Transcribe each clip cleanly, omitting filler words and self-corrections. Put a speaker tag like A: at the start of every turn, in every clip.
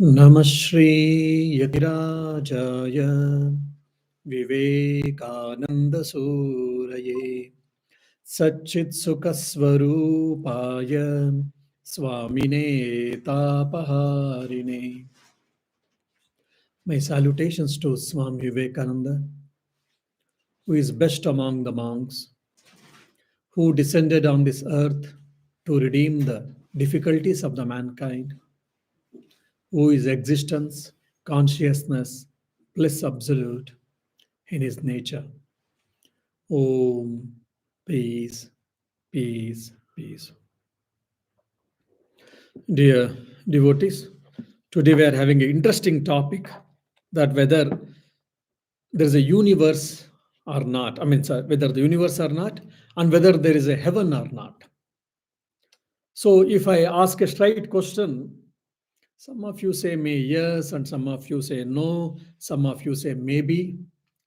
A: Namah Shri Yatirajaya Vivekananda Suraye Satchit Sukaswarupaya Swamine Tapaharine. My salutations to Swami Vivekananda, who is best among the monks, who descended on this earth to redeem the difficulties of the mankind, who is existence, consciousness, bliss absolute in his nature. Om, peace, peace, peace. Dear devotees, today we are having an interesting topic that whether there is a universe or not. Whether the universe or not, and whether there is a heaven or not. So, if I ask a straight question, some of you say may yes, and some of you say no, some of you say maybe,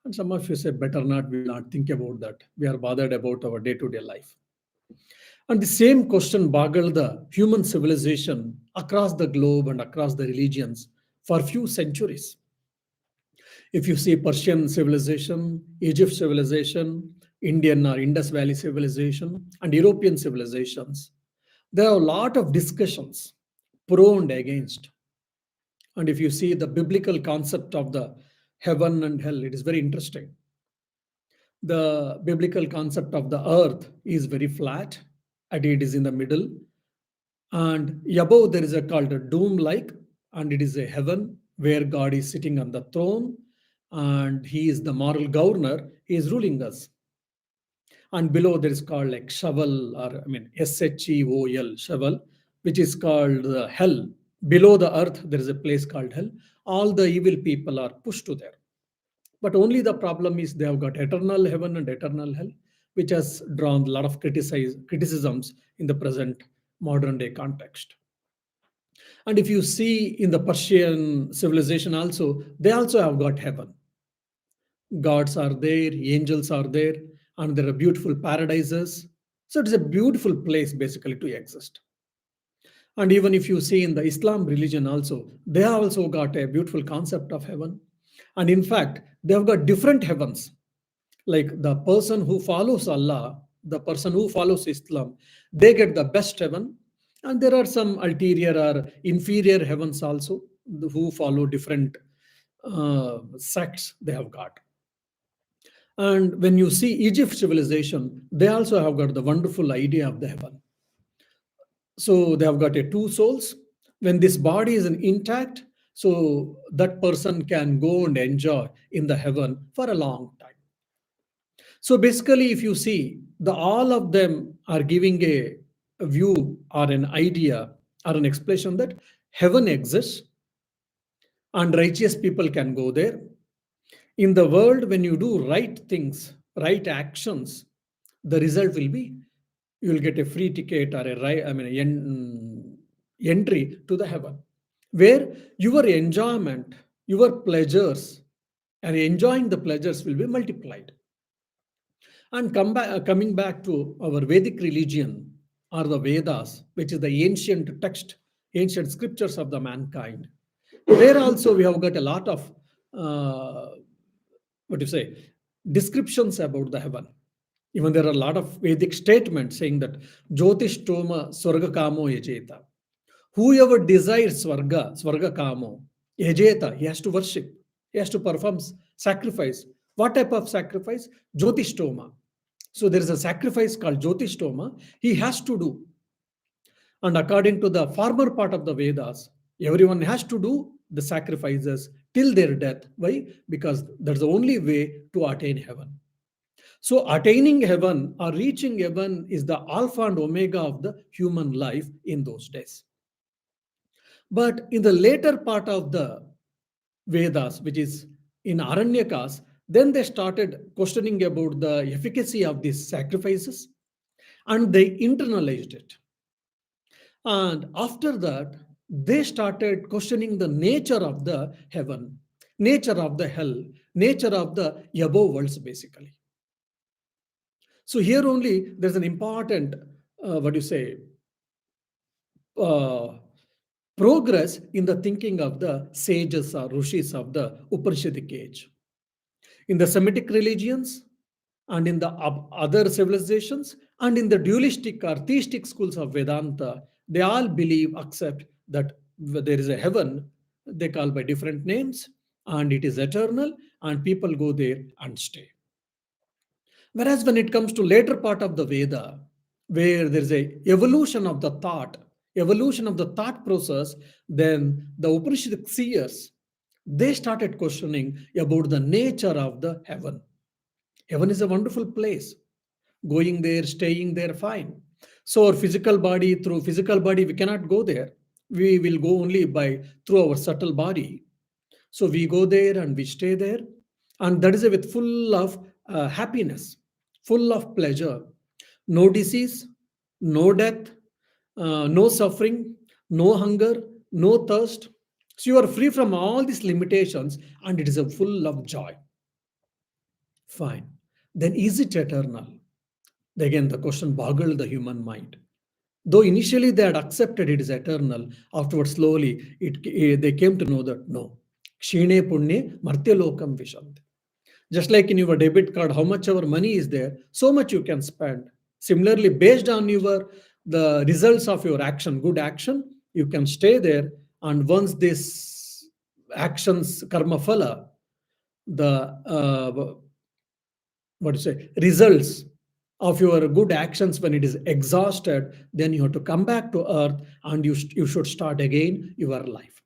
A: and some of you say better not, we will not think about that. We are bothered about our day to day life. And the same question boggled the human civilization across the globe and across the religions for a few centuries. If you see Persian civilization, Egypt civilization, Indian or Indus Valley civilization, and European civilizations, there are a lot of discussions pro and against. And if you see the biblical concept of the heaven and hell, it is very interesting. The biblical concept of the earth is very flat, and it is in the middle. And above there is a called a dome like, and it is a heaven where God is sitting on the throne, and He is the moral governor. He is ruling us. And below there is called like shovel, or SHEOL, shovel, which is called hell. Below the earth there is a place called hell. All the evil people are pushed to there. But only the problem is they have got eternal heaven and eternal hell, which has drawn a lot of criticisms in the present modern day context. And if you see in the Persian civilization also, they also have got heaven. Gods are there, angels are there, and there are beautiful paradises. So it is a beautiful place basically to exist. And even if you see in the Islam religion also, they have also got a beautiful concept of heaven. And in fact, they have got different heavens. Like the person who follows Allah, the person who follows Islam, they get the best heaven. And there are some ulterior or inferior heavens also who follow different sects they have got. And when you see Egypt civilization, they also have got the wonderful idea of the heaven. So they have got a two souls. When this body is intact, so that person can go and enjoy in the heaven for a long time. So basically, if you see, the all of them are giving a view or an idea or an explanation that heaven exists and righteous people can go there. In the world, when you do right things, right actions, the result will be you will get a free ticket or a right, entry to the heaven, where your enjoyment, your pleasures, and enjoying the pleasures will be multiplied. And coming back to our Vedic religion or the Vedas, which is the ancient text, ancient scriptures of the mankind, there also we have got a lot of what do you say descriptions about the heaven. Even there are a lot of Vedic statements saying that Jyotish Toma Swarga Kamo Yajeta. Whoever desires Swarga Kamo, Yajeta, he has to worship, he has to perform sacrifice. What type of sacrifice? Jyotish Toma. So there is a sacrifice called Jyotish Toma, he has to do. And according to the former part of the Vedas, everyone has to do the sacrifices till their death. Why? Because that's the only way to attain heaven. So, attaining heaven or reaching heaven is the alpha and omega of the human life in those days. But in the later part of the Vedas, which is in Aranyakas, then they started questioning about the efficacy of these sacrifices and they internalized it. And after that, they started questioning the nature of the heaven, nature of the hell, nature of the above worlds, basically. So here only there's an important, what do you say, uh, progress in the thinking of the sages or rishis of the Upanishadic age. In the Semitic religions and in the other civilizations and in the dualistic or theistic schools of Vedanta, they all believe, accept that there is a heaven, they call by different names, and it is eternal, and people go there and stay. Whereas when it comes to later part of the Veda, where there is a evolution of the thought process, then the Upanishadic seers, they started questioning about the nature of the heaven. Heaven is a wonderful place. Going there, staying there, fine. So our physical body, through physical body, we cannot go there. We will go only by through our subtle body. So we go there and we stay there, and that is with full of happiness, full of pleasure, no disease, no death, no suffering, no hunger, no thirst. So you are free from all these limitations, and it is a full of joy. Fine. Then is it eternal? Again, the question boggled the human mind. Though initially they had accepted it is eternal, afterwards slowly they came to know that no. Kshine punye martyalokam vishanti. Just like in your debit card, how much our money is there, so much you can spend. Similarly, based on your the results of your action, good action, you can stay there. And once this actions karma phala, the what to say results of your good actions, when it is exhausted, then you have to come back to earth, and you should start again your life.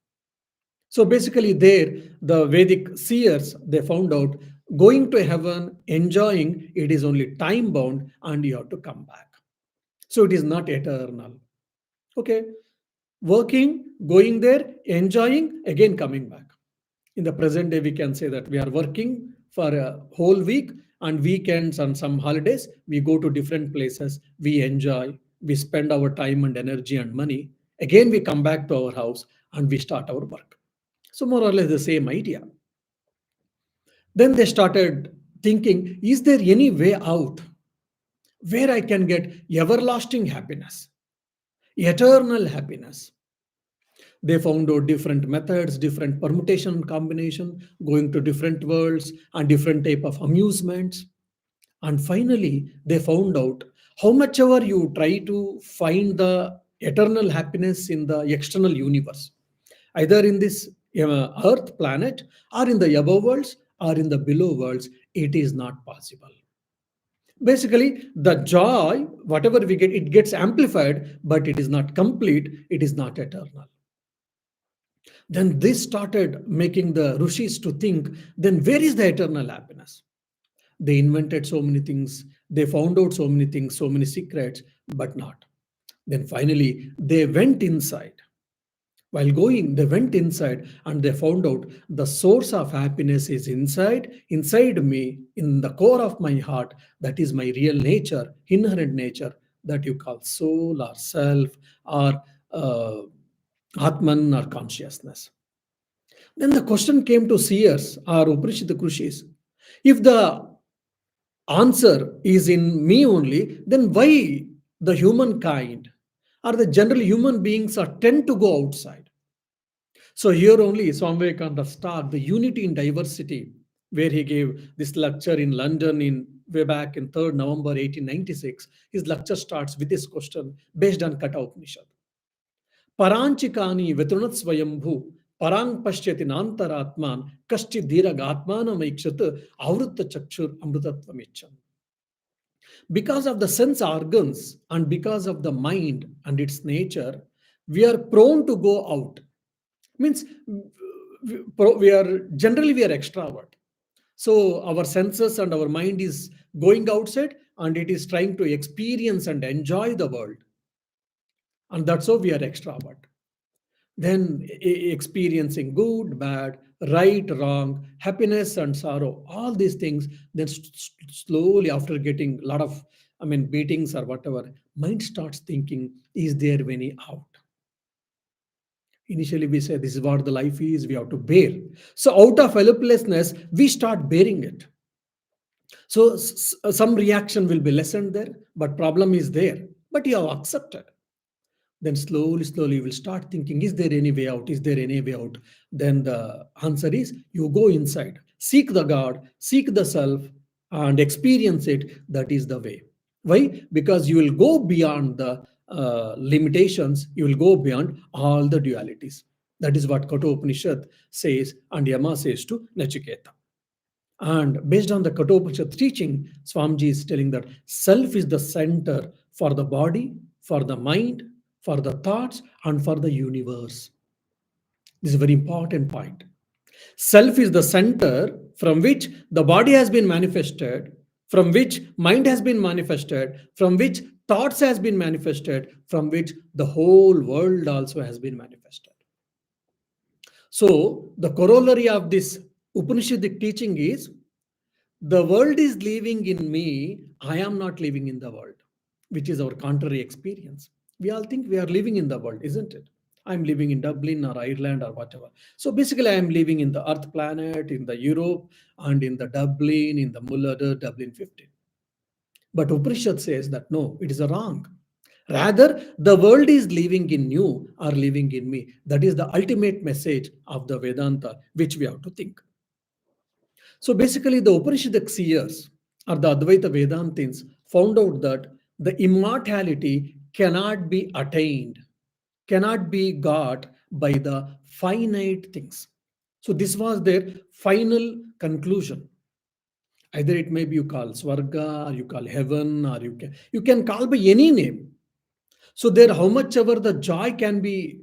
A: So basically there the Vedic seers, they found out going to heaven, enjoying it is only time bound, and you have to come back. So it is not eternal. Okay, working, going there, enjoying, again coming back. In the present day, we can say that we are working for a whole week, and weekends and some holidays, we go to different places, we enjoy, we spend our time and energy and money. Again, we come back to our house and we start our work. So, more or less the same idea. Then they started thinking, is there any way out where I can get everlasting happiness, eternal happiness? They found out different methods, different permutation combination, going to different worlds and different type of amusements. And finally, they found out how much ever you try to find the eternal happiness in the external universe, either in this earth planet, or in the above worlds, or in the below worlds, it is not possible. Basically, the joy, whatever we get, it gets amplified, but it is not complete, it is not eternal. Then this started making the rishis to think, then where is the eternal happiness? They invented so many things, they found out so many things, so many secrets, but not. Then finally, they went inside. While going, they went inside and they found out the source of happiness is inside me, in the core of my heart. That is my real nature, inherent nature, that you call soul or self or Atman or consciousness. Then the question came to seers or Upanishad Rishis. If the answer is in me only, then why the humankind or the general human beings are tend to go outside? So here only Swami Vivekananda started the unity in diversity, where he gave this lecture in London in way back in 3rd November 1896. His lecture starts with this question based on Katha Upanishad. Paranchikani Vitrunat Swayambhu Parang Pashyati Nantaratman Kashti Dhiragatmana Maikshat Avrutta Chakshur Amrutatvam. Because of the sense organs and because of the mind and its nature, we are prone to go out. Means we are extrovert. So our senses and our mind is going outside, and it is trying to experience and enjoy the world. And that's how we are extrovert. Then experiencing good, bad, right, wrong, happiness and sorrow, all these things. Then slowly, after getting a lot of beatings or whatever, mind starts thinking, is there any out? Initially we say this is what the life is, we have to bear. So out of helplessness we start bearing it. So some reaction will be lessened there, but problem is there, but you have accepted. Then slowly you will start thinking, is there any way out? Is there any way out? Then the answer is you go inside, seek the God, seek the self, and experience it. That is the way. Why? Because you will go beyond the limitations, you will go beyond all the dualities. That is what Kathopanishad says and Yama says to Nachiketa. And based on the Kathopanishad teaching, Swamiji is telling that self is the center for the body, for the mind, for the thoughts, and for the universe. This is a very important point. Self is the center from which the body has been manifested, from which mind has been manifested, from which thoughts has been manifested, from which the whole world also has been manifested. So the corollary of this Upanishadic teaching is the world is living in me, I am not living in the world, which is our contrary experience. We all think we are living in the world, isn't it? I'm living in Dublin or Ireland or whatever. So basically, I am living in the Earth planet, in the Europe, and in the Dublin, in the Mullada, Dublin 15. But Upanishad says that no, it is a wrong. Rather, the world is living in you or living in me. That is the ultimate message of the Vedanta, which we have to think. So basically, the Upanishadic seers or the Advaita Vedantins found out that the immortality cannot be attained, cannot be got by the finite things. So this was their final conclusion. Either it may be you call Swarga, or you call heaven, or you can call by any name. So there, how much ever the joy can be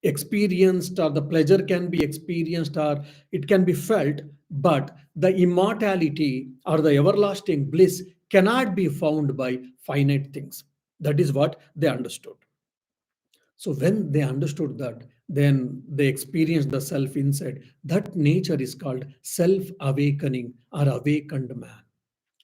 A: experienced or the pleasure can be experienced or it can be felt, but the immortality or the everlasting bliss cannot be found by finite things. That is what they understood. So when they understood that, then they experienced the self inside. That nature is called self awakening or awakened man.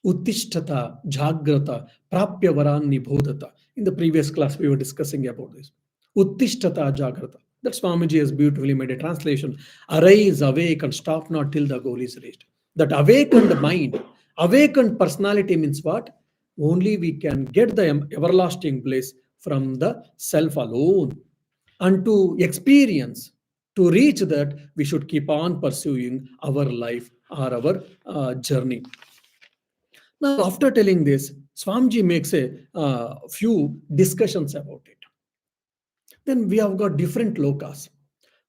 A: Uttishtata, Jagrata, Prapya Varanni Bodhata. In the previous class, we were discussing about this. Uttishtata, Jagrata. That Swamiji has beautifully made a translation. Arise, awake, and stop not till the goal is reached. That awakened mind, awakened personality means what? Only we can get the everlasting bliss from the self alone. And to experience, to reach that, we should keep on pursuing our life or our journey. Now, after telling this, Swamiji makes a few discussions about it. Then we have got different lokas.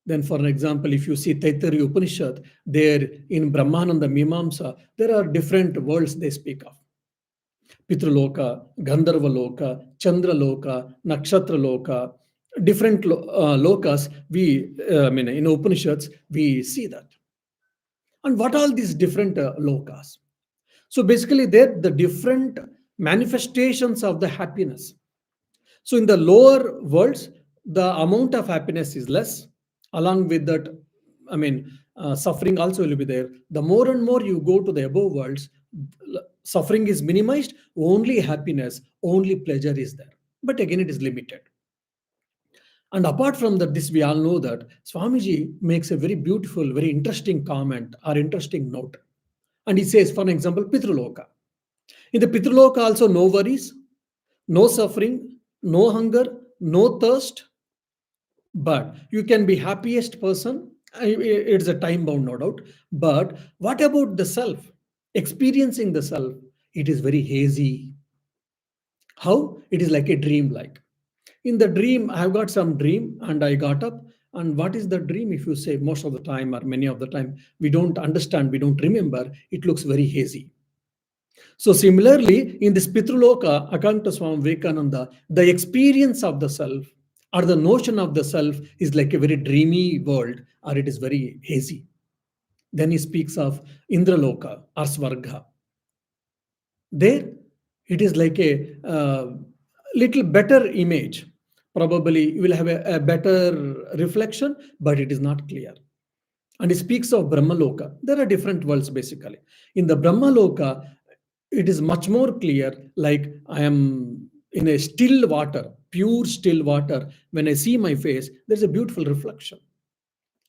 A: Then, for an example, if you see Taittiriya Upanishad, there in Brahmananda Mimamsa, there are different worlds they speak of. Pitraloka, Gandharva Loka, Chandra Loka, Nakshatra Loka, different lokas. In Upanishads, we see that. And what are these different lokas? So basically, they're the different manifestations of the happiness. So in the lower worlds, the amount of happiness is less. Along with that, suffering also will be there. The more and more you go to the above worlds, suffering is minimized. Only happiness, only pleasure is there. But again, it is limited. And apart from that, this we all know that Swamiji makes a very beautiful, very interesting comment or interesting note. And he says, for example, Pitraloka. In the Pitraloka also no worries, no suffering, no hunger, no thirst, but you can be happiest person. It's a time bound, no doubt. But what about the self? Experiencing the self, it is very hazy. How? It is like a dream like. In the dream, I've got some dream and I got up. And what is the dream? If you say most of the time or many of the time, we don't understand, we don't remember, it looks very hazy. So similarly, in this Pitraloka, according to Swami Vivekananda, the experience of the self or the notion of the self is like a very dreamy world or it is very hazy. Then he speaks of Indraloka or Svarga. There, it is like a little better image. Probably you will have a better reflection, but it is not clear. And he speaks of Brahmaloka. There are different worlds basically. In the Brahmaloka, it is much more clear, like I am in a still water, pure still water. When I see my face, there's a beautiful reflection.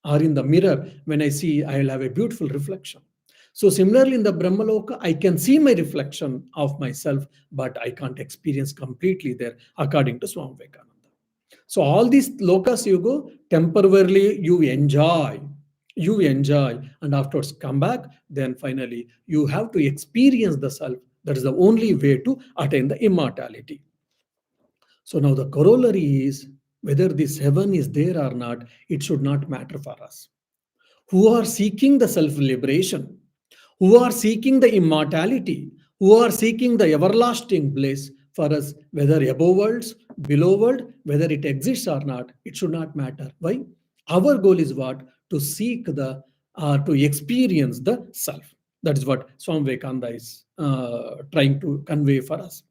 A: Or in the mirror, when I see, I will have a beautiful reflection. So similarly, in the Brahmaloka, I can see my reflection of myself, but I can't experience completely there, according to Swami Vivekananda. So all these lokas you go, temporarily you enjoy, and afterwards come back. Then finally, you have to experience the self. That is the only way to attain the immortality. So now the corollary is whether this heaven is there or not, it should not matter for us. Who are seeking the self liberation, who are seeking the immortality, who are seeking the everlasting bliss, for us, whether above worlds, below world, whether it exists or not, it should not matter. Why? Our goal is what? To seek to experience the self. That is what Swami Vivekananda is trying to convey for us.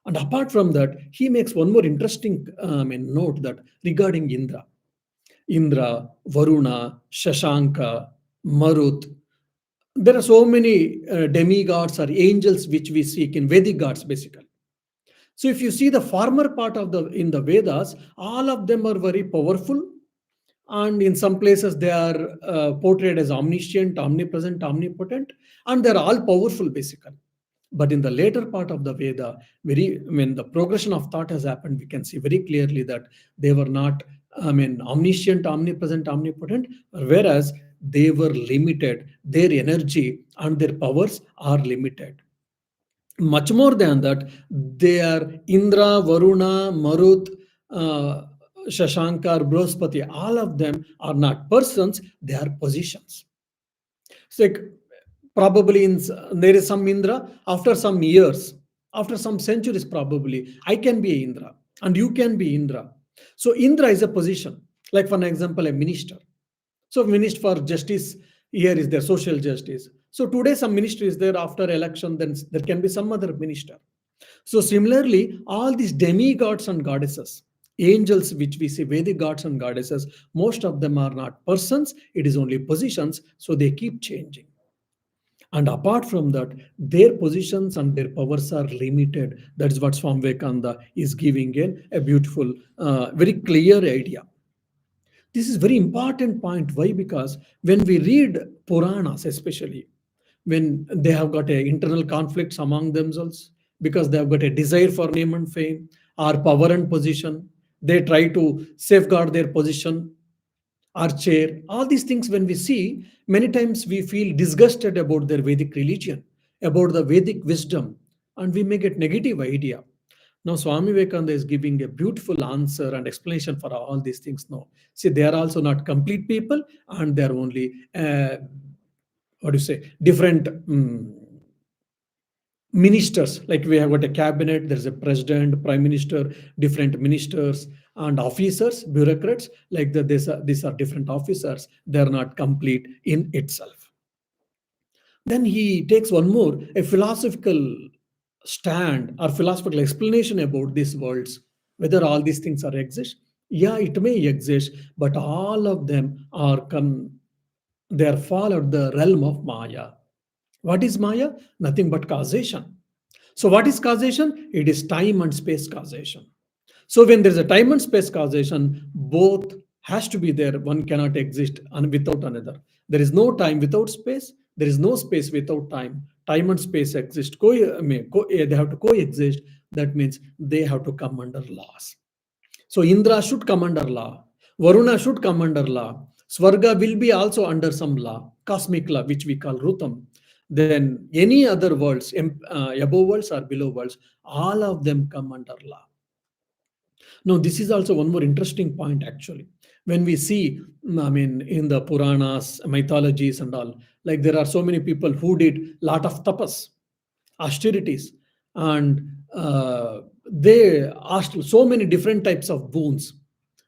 A: And apart from that, he makes one more interesting note that regarding Indra. Indra, Varuna, Shashanka, Marut. There are so many demigods or angels which we seek in Vedic gods, basically. So if you see the former part of the in the Vedas, all of them are very powerful, and in some places they are portrayed as omniscient, omnipresent, omnipotent, and they're all powerful, basically. But in the later part of the Veda, when the progression of thought has happened, we can see very clearly that they were not, omniscient, omnipresent, omnipotent, whereas they were limited. Their energy and their powers are limited. Much more than that, they are Indra, Varuna, Marut, uh, Shashankar, Brospati. All of them are not persons; they are positions. So like, probably there is some Indra after some years, after some centuries, probably I can be a Indra and you can be Indra. So Indra is a position, like for an example, a minister. So minister for justice here is there social justice. So today some minister is there, after election then there can be some other minister. So similarly, all these demigods and goddesses, angels which we see, Vedic gods and goddesses, most of them are not persons, it is only positions, so they keep changing. And apart from that, their positions and their powers are limited. That is what Swami Vivekananda is giving in a beautiful, very clear idea. This is very important point. Why? Because when we read Puranas, especially when they have got a internal conflicts among themselves, because they have got a desire for name and fame or power and position, they try to safeguard their position our chair, all these things, when we see, many times we feel disgusted about their Vedic religion, about the Vedic wisdom, and we may get negative idea. Now, Swami Vivekananda is giving a beautiful answer and explanation for all these things. No, see, they are also not complete people, and they are only what do you say, different ministers. Like we have got a cabinet, there's a president, prime minister, different ministers and officers, bureaucrats. Like that, these are different officers. They're not complete in itself. Then he takes one more, a philosophical stand or philosophical explanation about these worlds, whether all these things are exist. Yeah, it may exist, but all of them are they are fall out the realm of Maya. What is Maya? Nothing but causation. So, what is causation? It is time and space causation. So, when there is a time and space causation, both has to be there. One cannot exist without another. There is no time without space. There is no space without time. Time and space exist. They have to coexist. That means they have to come under laws. So Indra should come under law. Varuna should come under law. Swarga will be also under some law, cosmic law, which we call Rutam. Then any other worlds, above worlds or below worlds, all of them come under law. Now, this is also one more interesting point actually. When we see, in the Puranas, mythologies and all, like there are so many people who did lot of tapas, austerities, and they asked so many different types of boons.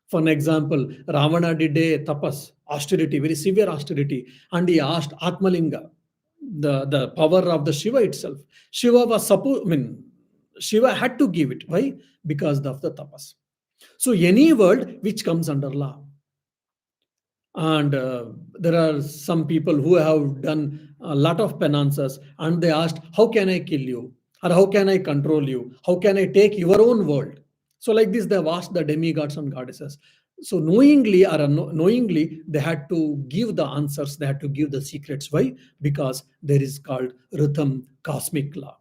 A: For an example, Ravana did a tapas, austerity, very severe austerity, and he asked Atmalinga, the power of the Shiva itself. Shiva was supposed, Shiva had to give it. Why? Because of the tapas. So any world which comes under law, and there are some people who have done a lot of penances, and they asked, how can I kill you, or how can I control you, how can I take your own world? So like this they have asked the demigods and goddesses. So knowingly or unknowingly they had to give the answers, they had to give the secrets. Why? Because there is called rhythm, cosmic law.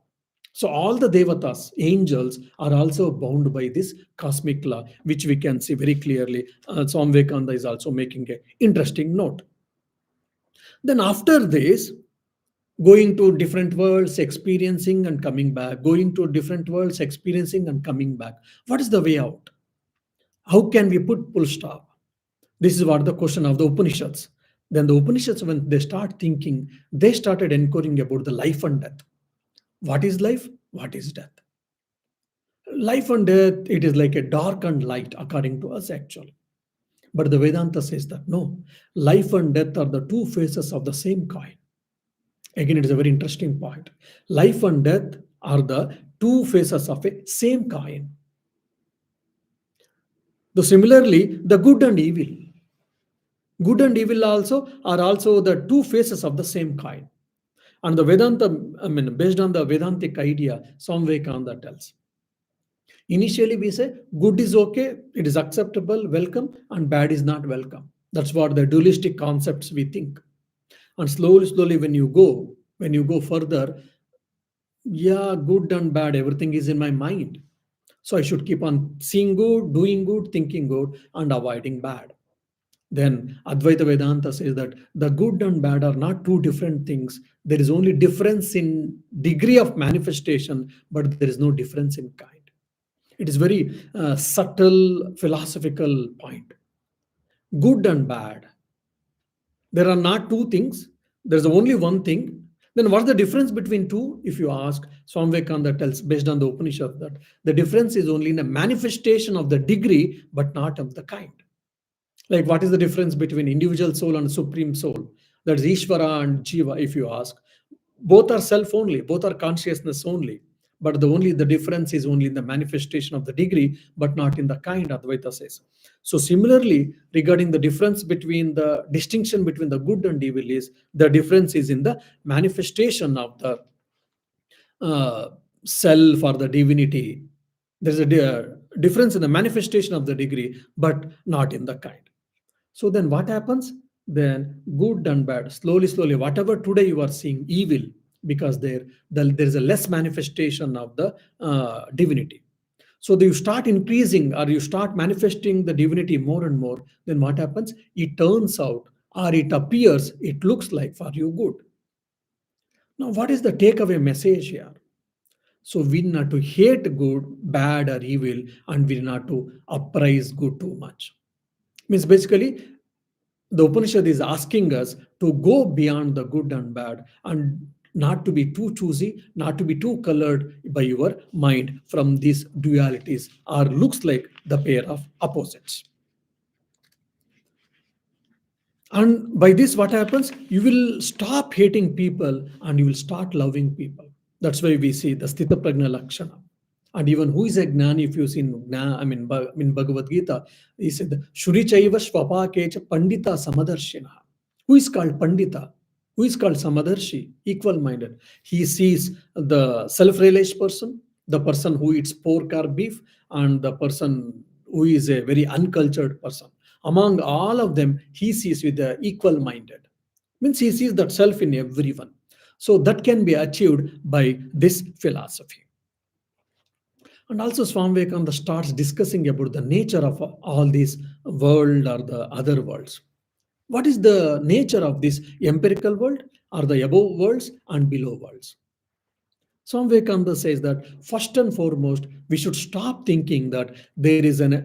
A: So all the devatas, angels, are also bound by this cosmic law, which we can see very clearly. Swami Vivekananda is also making an interesting note. Then after this, going to different worlds, experiencing and coming back, going to different worlds, experiencing and coming back. What is the way out? How can we put full stop? This is what the question of the Upanishads. Then the Upanishads, when they start thinking, they started inquiring about the life and death. What is life? What is death? Life and death, it is like a dark and light, according to us, actually. But the Vedanta says that no, life and death are the two faces of the same coin. Again, it is a very interesting point. Life and death are the two faces of a same coin. So similarly, the good and evil. Good and evil also are also the two faces of the same coin. And the Vedanta, I mean, based on the Vedantic idea, Swami Vivekananda tells. Initially, we say good is okay, it is acceptable, welcome, and bad is not welcome. That's what the dualistic concepts we think. And slowly, slowly, when you go further, yeah, good and bad, everything is in my mind. So I should keep on seeing good, doing good, thinking good, and avoiding bad. Then Advaita Vedanta says that the good and bad are not two different things. There is only difference in degree of manifestation, but there is no difference in kind. It is very subtle philosophical point. Good and bad. There are not two things. There's only one thing. Then what's the difference between two? If you ask, Swami Vivekananda tells, based on the Upanishad, that the difference is only in a manifestation of the degree, but not of the kind. Like, what is the difference between individual soul and supreme soul? That's Ishvara and Jiva, if you ask. Both are self only, both are consciousness only. But the difference is only in the manifestation of the degree, but not in the kind, Advaita says. So similarly, regarding the difference between the distinction between the good and evil is the difference is in the manifestation of the uh, self or the divinity. There's a difference in the manifestation of the degree, but not in the kind. So then what happens? Then good and bad, slowly, slowly, whatever today you are seeing evil, because there is a less manifestation of the divinity. So you start increasing or you start manifesting the divinity more and more, then what happens? It turns out or it appears, it looks like for you good. Now, what is the takeaway message here? So we not to hate good, bad, or evil, and we not to uppraise good too much. Means basically, the Upanishad is asking us to go beyond the good and bad and not to be too choosy, not to be too colored by your mind from these dualities or looks like the pair of opposites. And by this, what happens? You will stop hating people and you will start loving people. That's why we see the Sthita Prajna Lakshana. And even who is a Gnani, if you see in Bhagavad Gita, he said, Shuri Chaiva Shvapakecha Pandita Samadarshina. Who is called Pandita? Who is called Samadarshi? Equal minded. He sees the self realized person, the person who eats pork or beef, and the person who is a very uncultured person. Among all of them, he sees with the equal minded. Means he sees that self in everyone. So that can be achieved by this philosophy. And also Swami Vivekananda starts discussing about the nature of all these world or the other worlds. What is the nature of this empirical world or the above worlds and below worlds? Swami Vivekananda says that first and foremost, we should stop thinking that there will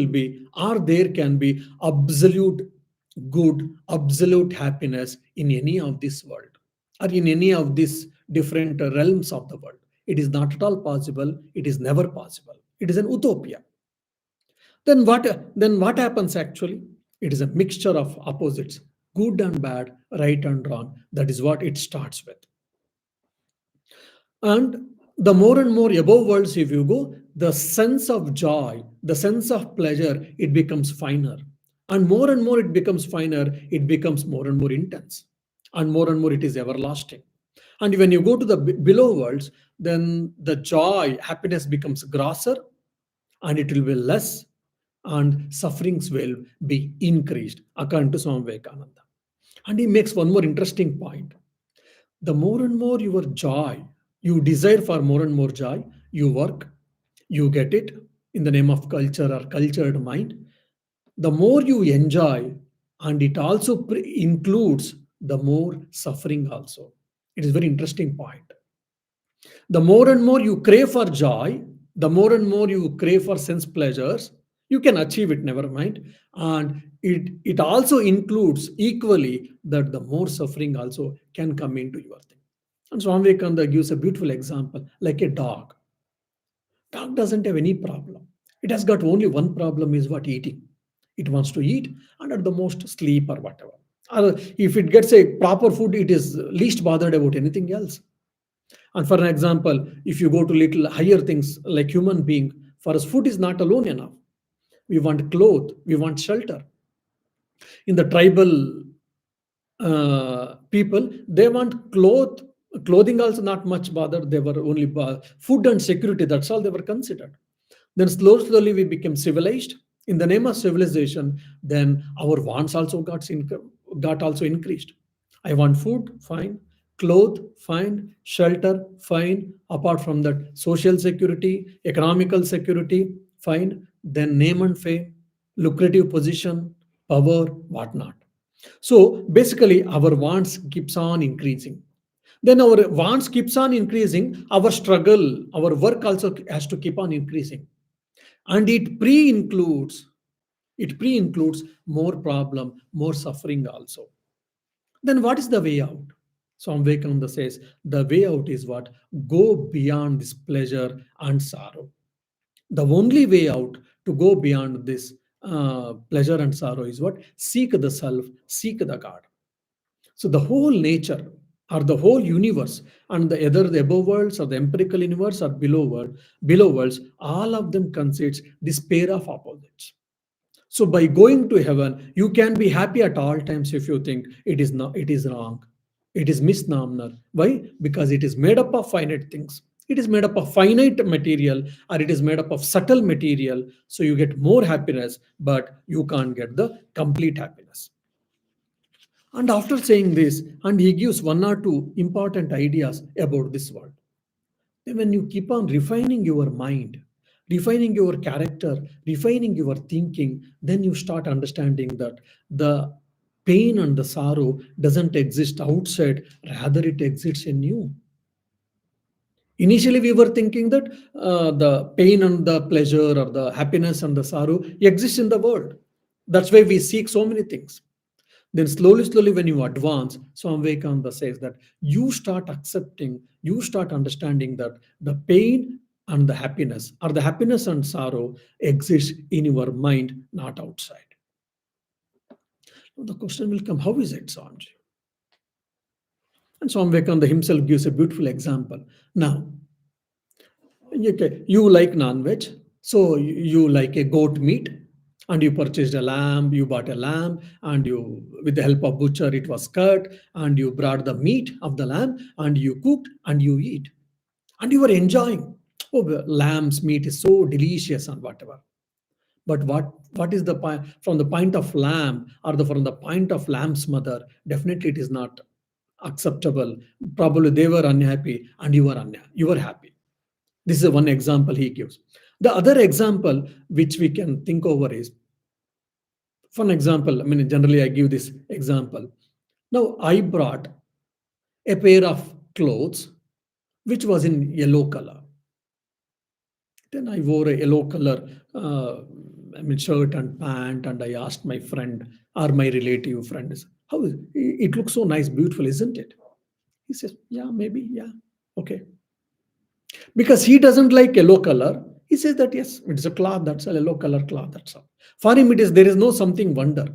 A: be, or there can be absolute good, absolute happiness in any of this world or in any of these different realms of the world. It is not at all possible. It is never possible. It is an utopia. Then what happens actually? It is a mixture of opposites, good and bad, right and wrong. That is what it starts with. And the more and more above worlds, if you go, the sense of joy, the sense of pleasure, it becomes finer. And more it becomes finer, it becomes more and more intense. And more it is everlasting. And when you go to the below worlds, then the joy, happiness becomes grosser and it will be less, and sufferings will be increased, according to Swami Vivekananda. And he makes one more interesting point. The more and more your joy, you desire for more and more joy, you work, you get it in the name of culture or cultured mind. The more you enjoy, and it also includes the more suffering also. It is very interesting point. The more and more you crave for joy, the more and more you crave for sense pleasures, you can achieve it, never mind. And it also includes equally that the more suffering also can come into your thing. And Swami Vivekananda gives a beautiful example, like a dog. Dog doesn't have any problem. It has got only one problem, is what? Eating. It wants to eat and at the most sleep or whatever. Or if it gets a proper food, it is least bothered about anything else. And for an example, if you go to little higher things like human being, for us food is not alone enough. We want clothes, we want shelter. In the tribal people, they want clothing also not much bothered. They were only food and security. That's all they were considered. Then slowly we became civilized. In the name of civilization, then our wants also got also increased. I want food, fine. Cloth, fine. Shelter, fine. Apart from that, social security, economical security, fine. Then name and fame, lucrative position, power, whatnot. So basically, our wants keeps on increasing. Then our wants keeps on increasing. Our struggle, our work also has to keep on increasing, and it pre-includes more problem, more suffering also. Then what is the way out? Swami Vivekananda says the way out is what? Go beyond this pleasure and sorrow. The only way out to go beyond this pleasure and sorrow is what? Seek the self, seek the God. So the whole nature or the whole universe, and either the above worlds or the empirical universe or below worlds, all of them consists this pair of opposites. So by going to heaven, you can be happy at all times if you think it is not, it is wrong. It is misnomer. Why? Because it is made up of finite things. It is made up of finite material, or it is made up of subtle material. So you get more happiness, but you can't get the complete happiness. And after saying this, and he gives one or two important ideas about this world. Then when you keep on refining your mind, refining your character, refining your thinking, then you start understanding that the pain and the sorrow doesn't exist outside, rather it exists in you. Initially, we were thinking that the pain and the pleasure, or the happiness and the sorrow, exist in the world. That's why we seek so many things. Then slowly, when you advance, Swami Vivekananda says that you start accepting, you start understanding that the pain and the happiness, or the happiness and sorrow, exist in your mind, not outside. Now the question will come, how is it, Swamiji? And Swami Vivekananda himself gives a beautiful example. Now, okay, you like non-veg, so you like a goat meat, and you purchased a lamb, you bought a lamb, and you, with the help of butcher, it was cut, and you brought the meat of the lamb, and you cooked, and you eat, and you were enjoying. Oh, the lamb's meat is so delicious and whatever. But what is the point from the point of lamb, or from the point of lamb's mother? Definitely, it is not acceptable. Probably they were unhappy, and you were unhappy. You were happy. This is one example he gives. The other example which we can think over is, for an example, I mean, generally I give this example. Now, I brought a pair of clothes which was in yellow color. Then I wore a yellow color, shirt and pant, and I asked my friend or my relative friend, "How is it? It looks so nice, beautiful, isn't it?" He says, "Yeah, maybe, yeah, okay." Because he doesn't like yellow color, he says that yes, it's a cloth, that's a yellow color cloth, that's all. For him, it is, there is no something wonder.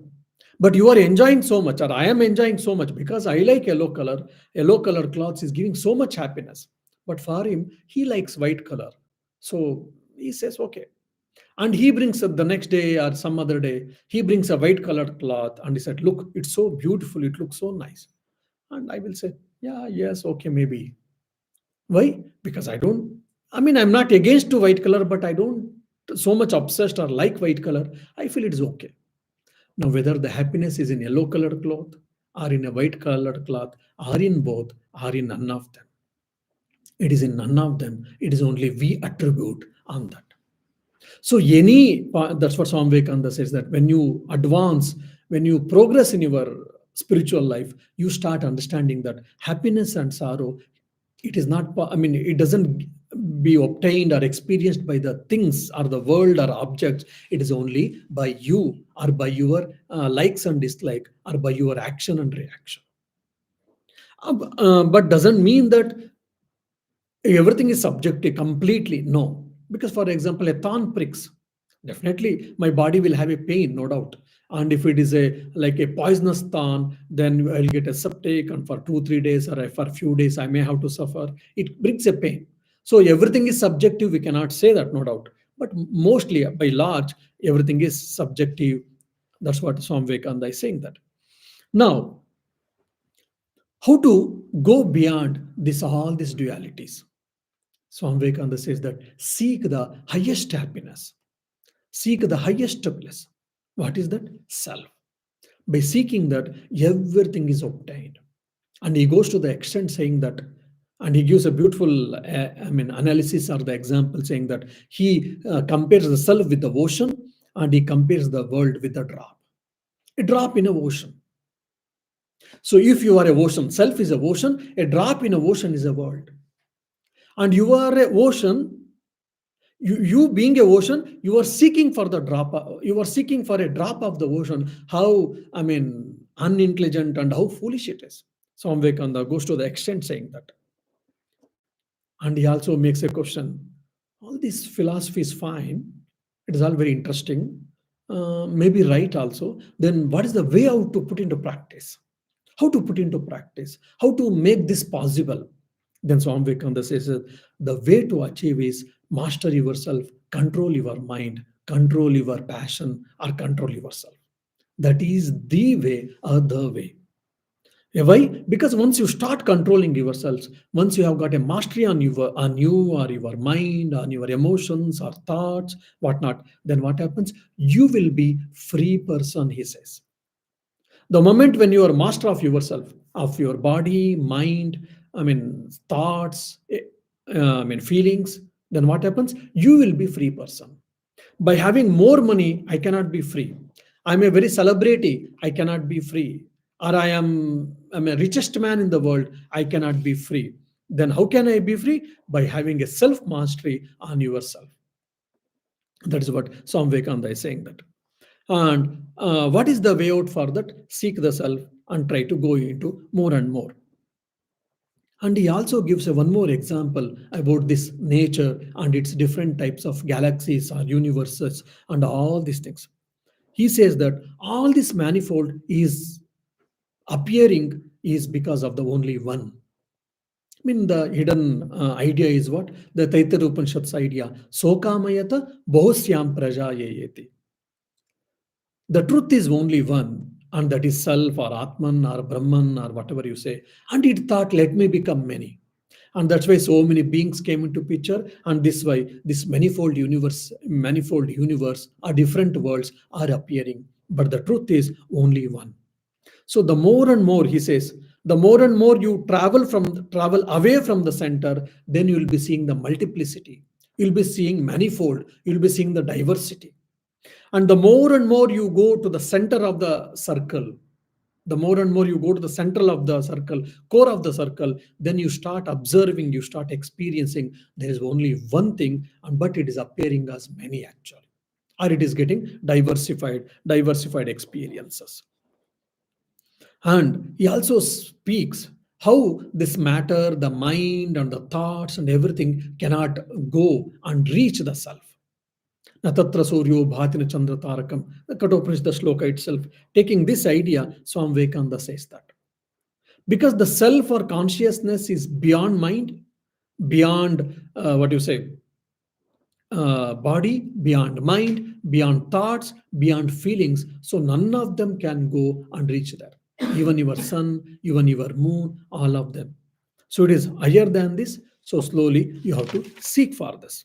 A: But you are enjoying so much, or I am enjoying so much, because I like yellow color cloths is giving so much happiness. But for him, he likes white color. So he says, okay. And he brings up the next day or some other day, he brings a white colored cloth, and he said, "Look, it's so beautiful, it looks so nice." And I will say, "Yeah, yes, okay, maybe." Why? Because I'm not against to white color, but I don't so much obsessed or like white color. I feel it is okay. Now, whether the happiness is in yellow colored cloth, or in a white colored cloth, or in both, or in none of them. It is in none of them. It is only we attribute on that. So that's what Swami Vivekananda says, that when you advance, when you progress in your spiritual life, you start understanding that happiness and sorrow, it is not, I mean, it doesn't be obtained or experienced by the things or the world or objects. It is only by you, or by your likes and dislike, or by your action and reaction. But doesn't mean that everything is subjective completely. No, because for example, a thorn pricks, definitely my body will have a pain, no doubt. And if it is a like a poisonous thorn, then I'll get a septic, and for 2 3 days or for a few days I may have to suffer. It brings a pain. So everything is subjective, we cannot say that, no doubt. But mostly by large, everything is subjective. That's what Swami Vivekananda is saying. That now, how to go beyond this, all these dualities? Swami Vivekananda says that seek the highest happiness, seek the highest bliss. What is that? Self. By seeking that, everything is obtained. And he goes to the extent saying that, and he gives a beautiful, analysis or the example saying that he compares the self with the ocean, and he compares the world with a drop. A drop in a ocean. So if you are a ocean, self is a ocean, a drop in a ocean is a world. And you are a ocean, you being a ocean, you are seeking for the drop, you are seeking for a drop of the ocean. How, unintelligent and how foolish it is. Swami Vivekananda goes to the extent saying that. And he also makes a question. All this philosophy is fine, it is all very interesting, maybe right also. Then what is the way out to put into practice? How to put into practice? How to make this possible? Then Swami Vivekananda says the way to achieve is master yourself, control your mind, control your passion, or control yourself. That is the way or the way. Why? Because once you start controlling yourselves, once you have got a mastery on you or your mind, on your emotions or thoughts, whatnot, then what happens? You will be free person, he says. The moment when you are master of yourself, of your body, mind, thoughts, feelings, then what happens? You will be free person. By having more money, I cannot be free. I'm a very celebrity, I cannot be free. Or I'm a richest man in the world, I cannot be free. Then how can I be free? By having a self mastery on yourself. That is what Swami Vivekananda is saying that. And what is the way out for that? Seek the self and try to go into more and more. And he also gives one more example about this nature and its different types of galaxies or universes and all these things. He says that all this manifold is appearing is because of the only one. The hidden idea is what? The Taittiriya Upanishad's idea. Sokamayata bahusyam prajayayeti. The truth is only one, and that is self or Atman or Brahman or whatever you say. And it thought, let me become many. And that's why so many beings came into picture, and this way this manifold universe or different worlds are appearing. But the truth is only one. So the more and more, he says, the more and more you travel away from the center, then you will be seeing the multiplicity. You'll be seeing manifold. You'll be seeing the diversity. And the more and more you go to the center of the circle, the more and more you go to the central of the circle, core of the circle, then you start observing, you start experiencing there is only one thing, but it is appearing as many actually, or it is getting diversified experiences. And he also speaks how this matter, the mind and the thoughts and everything cannot go and reach the self. Natatra Suryo Bhatina Chandra Tarakam, the Kathopanishad shloka itself, taking this idea, Swami Vivekananda says that. Because the self or consciousness is beyond mind, beyond body, beyond mind, beyond thoughts, beyond feelings. So none of them can go and reach there. Even your sun, even your moon, all of them. So it is higher than this. So slowly you have to seek for this.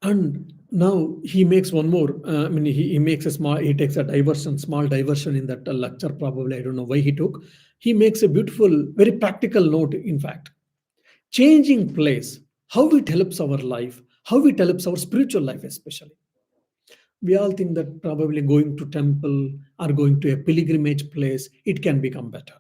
A: And now he makes one more. He makes a small. He takes a diversion, small diversion in that lecture. Probably I don't know why he took. He makes a beautiful, very practical note. In fact, changing place, how it helps our life, how it helps our spiritual life, especially. We all think that probably going to temple or going to a pilgrimage place, it can become better.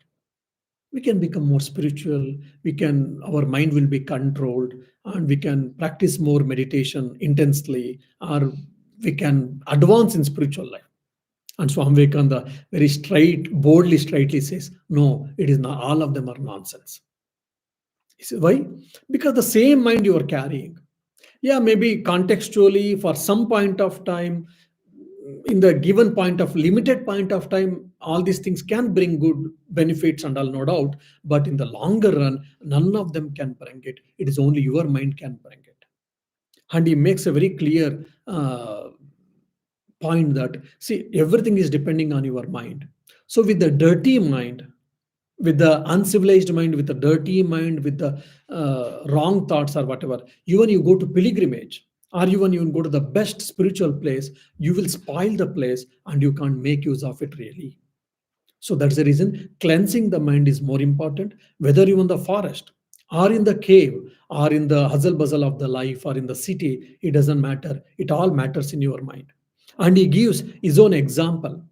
A: We can become more spiritual. We can, our mind will be controlled, and we can practice more meditation intensely, or we can advance in spiritual life. And Swami Vivekananda very straight, boldly, straightly says, no, it is not. All of them are nonsense. He says, why? Because the same mind you are carrying. Yeah, maybe contextually for some point of time, in the given point of limited point of time, all these things can bring good benefits and all, no doubt. But in the longer run, none of them can bring it. It is only your mind can bring it. And he makes a very clear point that, see, everything is depending on your mind. So with the dirty mind, with the uncivilized mind, with the dirty mind, with the wrong thoughts or whatever, even you go to pilgrimage, or even you go to the best spiritual place, you will spoil the place and you can't make use of it really. So that's the reason cleansing the mind is more important, whether you're in the forest or in the cave or in the hustle bustle of the life or in the city, it doesn't matter. It all matters in your mind. And he gives his own example.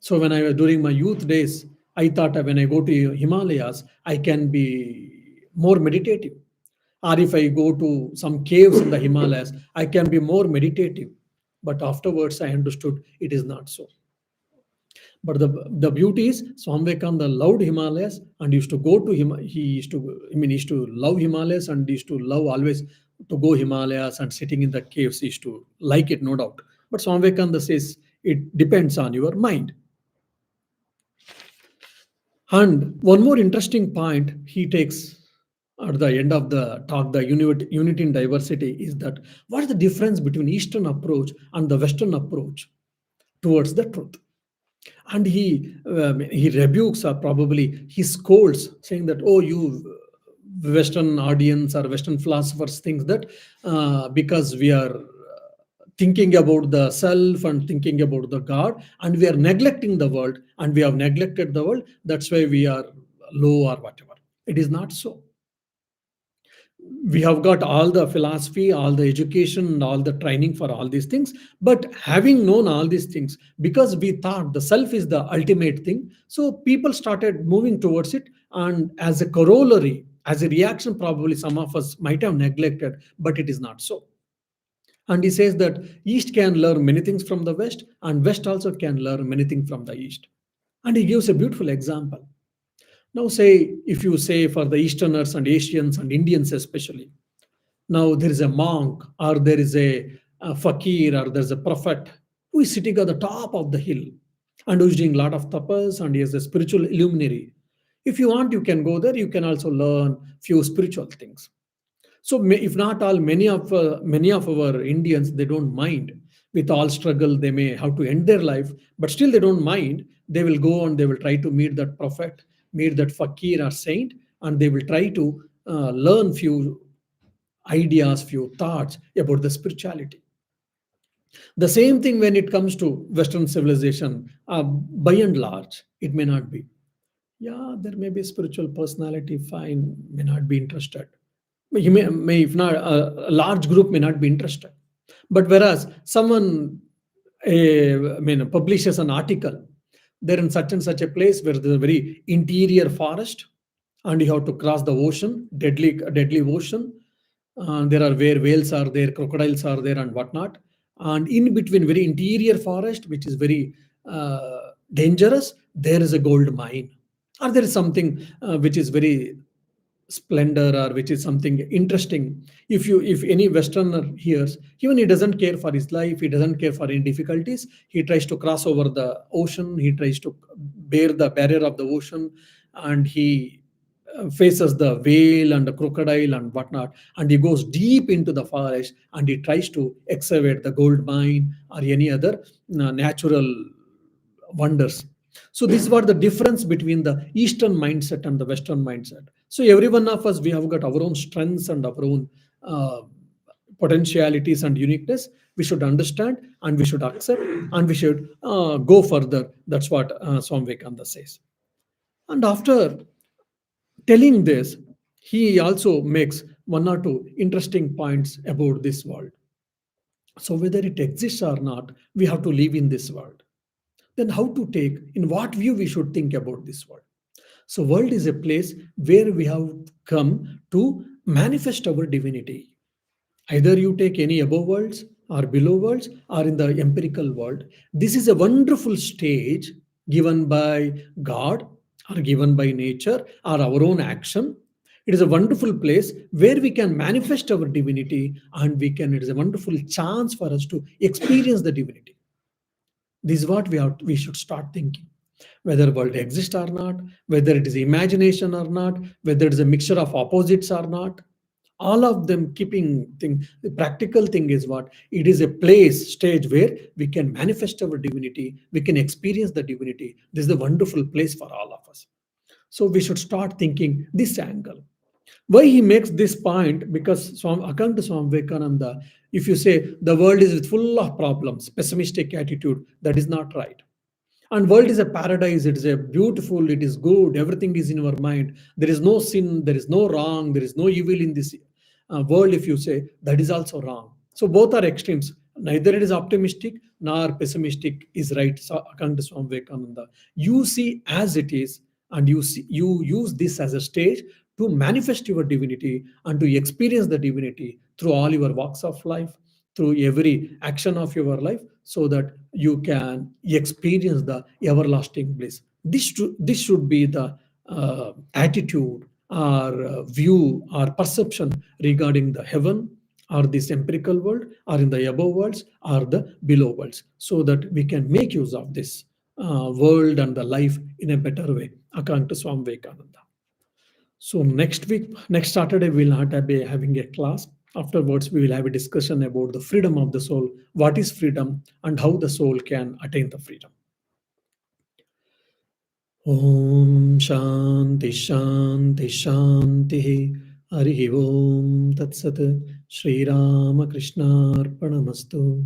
A: So when I was during my youth days, I thought when I go to Himalayas, I can be more meditative. Or if I go to some caves in the Himalayas, I can be more meditative. But afterwards, I understood it is not so. But the beauty is Swami Vivekananda loved Himalayas and used to go to him. He used to, he used to love Himalayas and used to love always to go Himalayas and sitting in the caves. He used to like it, no doubt. But Swami Vivekananda says it depends on your mind. And one more interesting point he takes at the end of the talk, the unity in diversity, is that what is the difference between Eastern approach and the Western approach towards the truth? And he rebukes, or probably he scolds, saying that, oh, you Western audience or Western philosophers think that because we are thinking about the self and thinking about the God, and we are neglecting the world, and we have neglected the world, that's why we are low or whatever. It is not so. We have got all the philosophy, all the education, and all the training for all these things. But having known all these things, because we thought the self is the ultimate thing, so people started moving towards it. And as a corollary, as a reaction, probably some of us might have neglected, but it is not so. And he says that East can learn many things from the West, and West also can learn many things from the East. And he gives a beautiful example. Now, say, if you say for the Easterners and Asians and Indians especially, now there is a monk or there is a fakir or there's a prophet who is sitting at the top of the hill and who is doing a lot of tapas and he is a spiritual luminary. If you want, you can go there. You can also learn few spiritual things. So, if not all, many of our Indians, they don't mind. With all struggle, they may have to end their life, but still they don't mind. They will go and they will try to meet that prophet, meet that fakir or saint, and they will try to learn few ideas, few thoughts about the spirituality. The same thing when it comes to Western civilization, by and large, it may not be. Yeah, there may be a spiritual personality, fine, may not be interested. He may if not, a large group may not be interested. But whereas someone publishes an article, they're in such and such a place where there's a very interior forest, and you have to cross the ocean, deadly ocean. There are where whales are there, crocodiles are there, and whatnot. And in between, very interior forest, which is very dangerous, there is a gold mine, or there is something which is very splendor, or which is something interesting. If any Westerner hears, even he doesn't care for his life, he doesn't care for any difficulties, he tries to cross over the ocean, he tries to bear the barrier of the ocean, and he faces the whale and the crocodile and whatnot, and he goes deep into the forest and he tries to excavate the gold mine or any other natural wonders. So this is what the difference between the Eastern mindset and the Western mindset. So every one of us, we have got our own strengths and our own uh, potentialities and uniqueness, we should understand and we should accept and we should go further. That's what Swami Vivekananda says. And after telling this, he also makes one or two interesting points about this world. So, whether it exists or not, we have to live in this world. Then, how to take, in what view we should think about this world? So, world is a place where we have come to manifest our divinity. Either you take any above worlds or below worlds or in the empirical world. This is a wonderful stage given by God or given by nature or our own action. It is a wonderful place where we can manifest our divinity and it is a wonderful chance for us to experience the divinity. This is what we should start thinking. Whether world exists or not, whether it is imagination or not, whether it is a mixture of opposites or not, all of them keeping thing. The practical thing is what? It is a place, stage where we can manifest our divinity, we can experience the divinity. This is a wonderful place for all of us. So we should start thinking this angle. Why he makes this point? Because according to Swami Vivekananda, if you say the world is full of problems, pessimistic attitude, that is not right. And world is a paradise, it is a beautiful, it is good, everything is in our mind. There is no sin, there is no wrong, there is no evil in this world. If you say that is also wrong. So both are extremes. Neither it is optimistic nor pessimistic is right. So according to Swami Vivekananda, you see as it is, and you use this as a stage to manifest your divinity and to experience the divinity through all your walks of life, through every action of your life, so that you can experience the everlasting bliss. This should be the attitude or view or perception regarding the heaven or this empirical world or in the above worlds or the below worlds, so that we can make use of this world and the life in a better way, according to Swami Vivekananda. So next week, next Saturday, we'll not be having a class. Afterwards, we will have a discussion about the freedom of the soul, what is freedom, and how the soul can attain the freedom. Om Shanti Shanti Shanti. Hari Om Tat Sat. Shri Rama Krishna Arpanamastu.